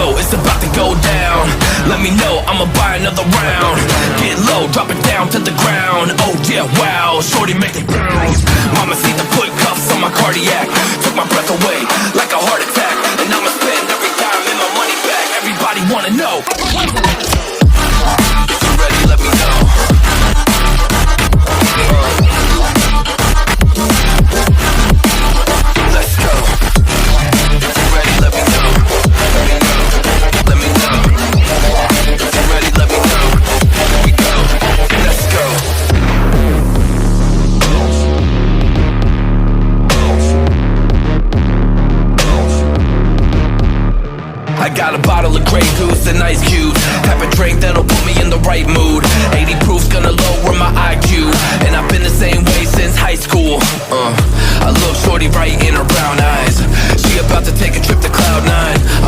know it's about to go down. Let me know, I'ma buy another round. Get low, drop it down to the ground. Oh yeah, wow, shorty make it bounce. Mama see the put cuffs on my cardiac. Took my breath away like a heart attack. And I'ma spend every dime in my money back. Everybody wanna know. If you're ready, let me know. Let's go. If you're ready, let me know. Let me know. If you're ready, let me know. Here we go. Let's go. I got a bottle of Grey Goose and ice cubes. Have a drink that'll put me in the right mood. 80 proof's gonna lower my IQ. And I've been the same way since high school. I look shorty right in her brown eyes. She about to take a trip to Cloud 9.